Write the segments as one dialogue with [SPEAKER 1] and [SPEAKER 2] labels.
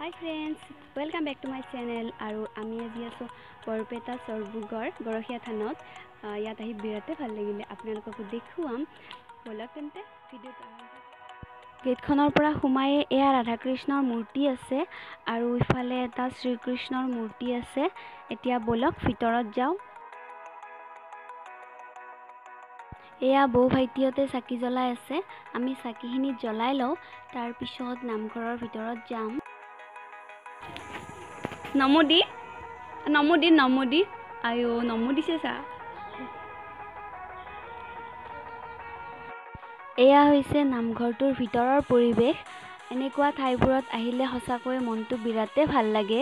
[SPEAKER 1] Hi friends, welcome back to my channel. আৰু আমি আজি আছো বৰপেটা সৰবুগৰ গৰখীয়া থানত ইয়াত আহি বিৰাতে ভাল লাগিলে আপোনালোকক দেখুৱাম বলক তেন্তে ভিডিওটো গেটখনৰ পৰা সোমাই এয়া ৰাধা কৃষ্ণৰ মূৰ্তি আছে আৰু ইফালে এটা শ্ৰীকৃষ্ণৰ মূৰ্তি আছে এতিয়া বলক ভিতৰত যাও এয়া বৌ ভাইটিহঁতে চাকি জ্বলাই আছে আমি চাকিখিনি জ্বলাই লওঁ তাৰ পিছত নামঘৰৰ ভিতৰত যাম নমুদি আয়ো নমুদিছে চা এয়া হৈছে নামঘৰটোৰ ভিতৰৰ পৰিৱেশ এনেকুৱা ঠাইবোৰত আহিলে সঁচাকৈ মনটো বিৰাতে ভাল লাগে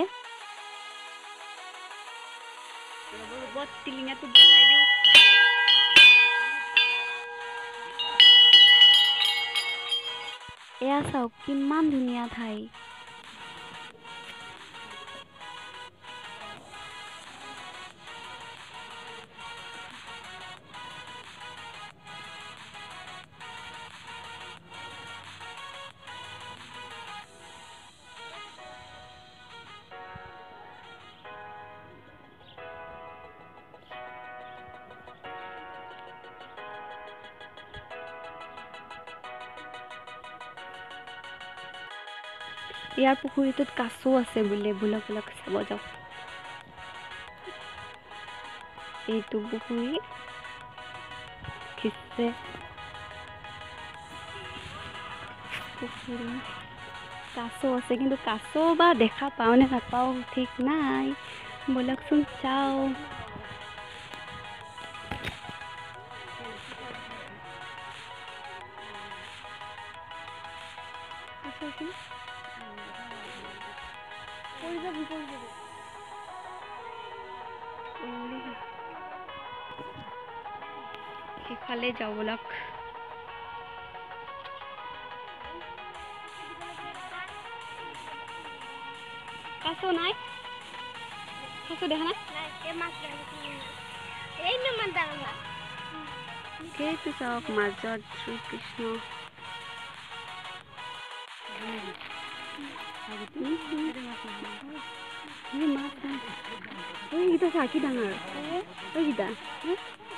[SPEAKER 1] এয়া চাওক কিমান ধুনীয়া ঠাই ইয়াৰ পুখুৰীটোত কাছো আছে বুলে বলক চাব যাওক এইটো পুখুৰী খিছে পুখুৰী কাছো আছে কিন্তু কাছো বা দেখা পাও নে নাপাও ঠিক নাই বলকচোন চাও সিফালে যাও বলক কাছো নাই কাছো দেখা নাই সেইটো চাওক মাজত শ্ৰীকৃষ্ণ এইকেইটা চাকি ডাঙৰ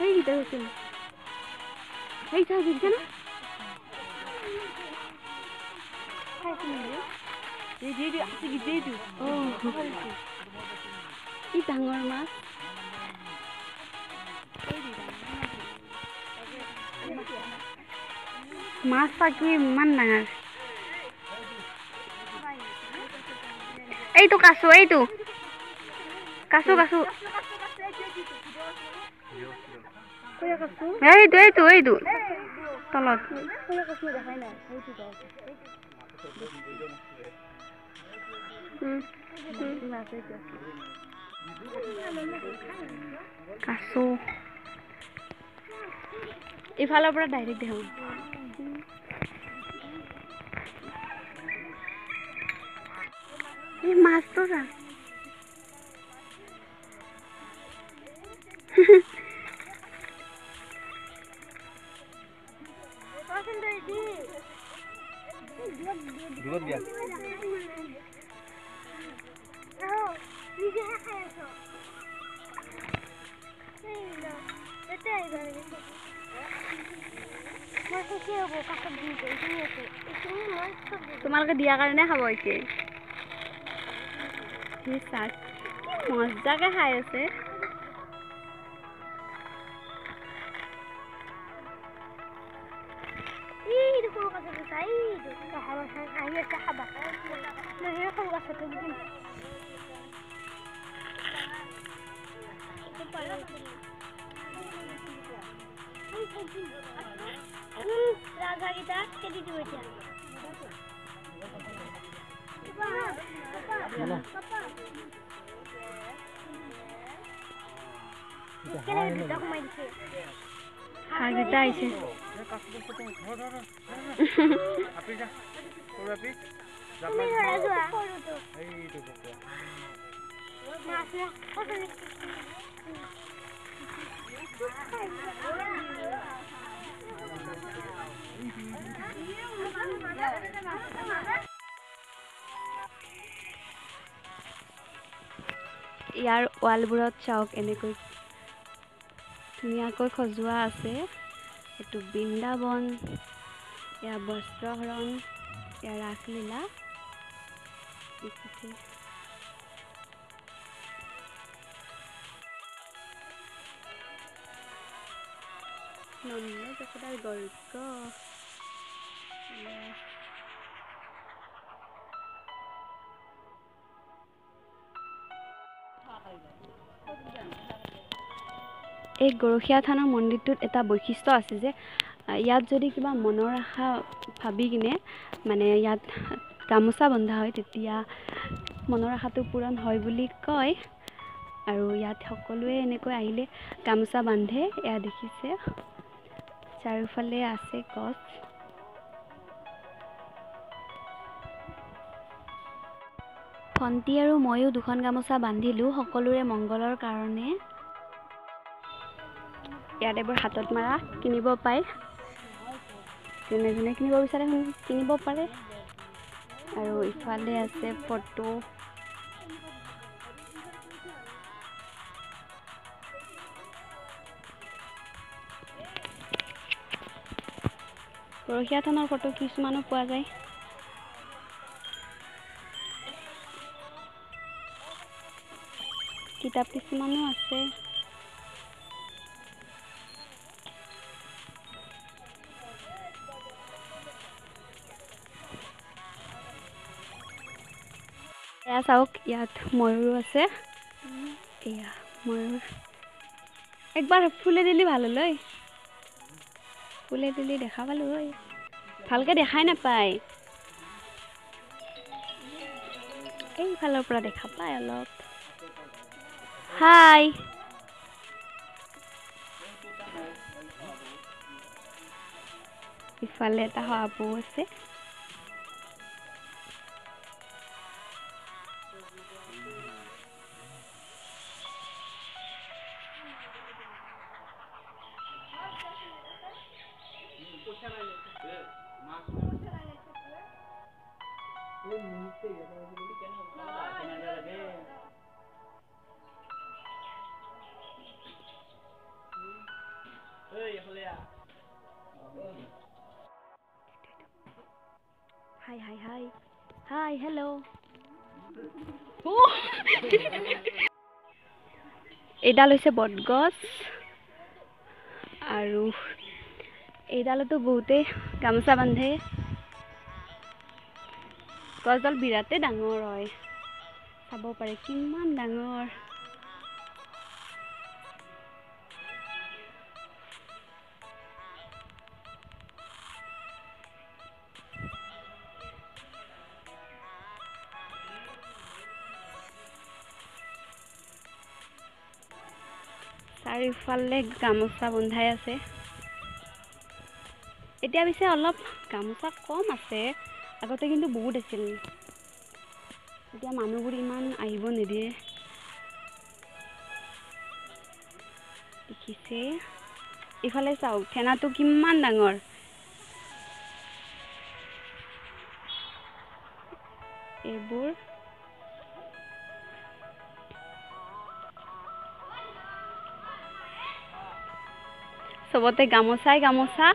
[SPEAKER 1] এইকেইটা হৈছে এই চাহ দিছে না কি ডাঙৰ মাছ মাছ চাকি ইমান ডাঙৰ এইটো কাছো এইটো এইটো তলত কাছো ইফালৰ পৰা ডাইৰেক্ট দেখো এই মাছটো চা তোমালোকে দিয়াৰ কাৰণে খাব হৈছে মজাকে খাই আছে হাগিটা আইছে ইয়াৰ ৱালবোৰত চাওক এনেকৈ ধুনীয়াকৈ সজোৱা আছে। এইটো বৃন্দাবন, এয়া বস্ত্ৰহৰণ, এয়া ৰাসলীলা। নন্দ যশোদাৰ গৰ্গ। এই গৰখীয়া থানৰ মন্দিৰটোত এটা বৈশিষ্ট্য আছে যে ইয়াত যদি কিবা মনৰ আশা ভাবি কিনে মানে ইয়াত গামোচা বন্ধা হয় তেতিয়া মনৰ আশাটো পূৰণ হয় বুলি কয়। আৰু ইয়াত সকলোৱে এনেকৈ আহিলে গামোচা বান্ধে। এয়া দেখিছে চাৰিওফালে আছে গছ। ভণ্টি আৰু ময়ো দুখন গামোচা বান্ধিলোঁ সকলোৰে মংগলৰ কাৰণে। ইয়াত এইবোৰ হাতত মাৰা কিনিব পায়, যোনে যোনে কিনিব বিচাৰে কিনিব পাৰে। আৰু ইফালে আছে ফটো। গৰখীয়া থানৰ ফটো কিছুমানো পোৱা যায়। কিতাপ কিছুমানো আছে। এয়া চাওক ইয়াত ময়ূৰো আছে। এয়া ময়ূৰ একবাৰ ফুলে দিলি ভাল হ'ল ঐ, ফুলে দিলি দেখা পালোঁ ঐ, ভালকৈ দেখাই নাপায়, এইফালৰ পৰা দেখা পায় অলপ। হাই ইফালে এটা শহাপহু আছে। হাই হাই হাই হাই হেল্ল'। এইডাল হৈছে বটগছ আৰু এইডালতো বহুতেই গামোচা বান্ধে। গছডাল বিৰাটেই ডাঙৰ হয়, চাব পাৰে কিমান ডাঙৰ। চাৰিওফালে গামোচা বন্ধাই আছে। এতিয়া পিছে অলপ গামোচা কম আছে, আগতে কিন্তু বহুত আছিল। এতিয়া মানুহবোৰ ইমান আহিব নিদিয়ে। দেখিছে ইফালে চাওক ফেনাটো কিমান ডাঙৰ। এইবোৰ চবতে গামোচাই গামোচা।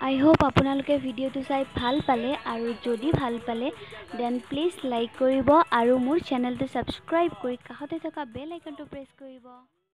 [SPEAKER 1] আই হোপ আপোনালোকে ভিডিঅ'টো চাই ভাল পালে, আৰু যদি ভাল পালে দেন প্লিজ লাইক কৰিব আৰু মোৰ চেনেলটো ছাবস্ক্ৰাইব কৰি কাষতে থকা বেল আইকনটো প্ৰেছ কৰিব।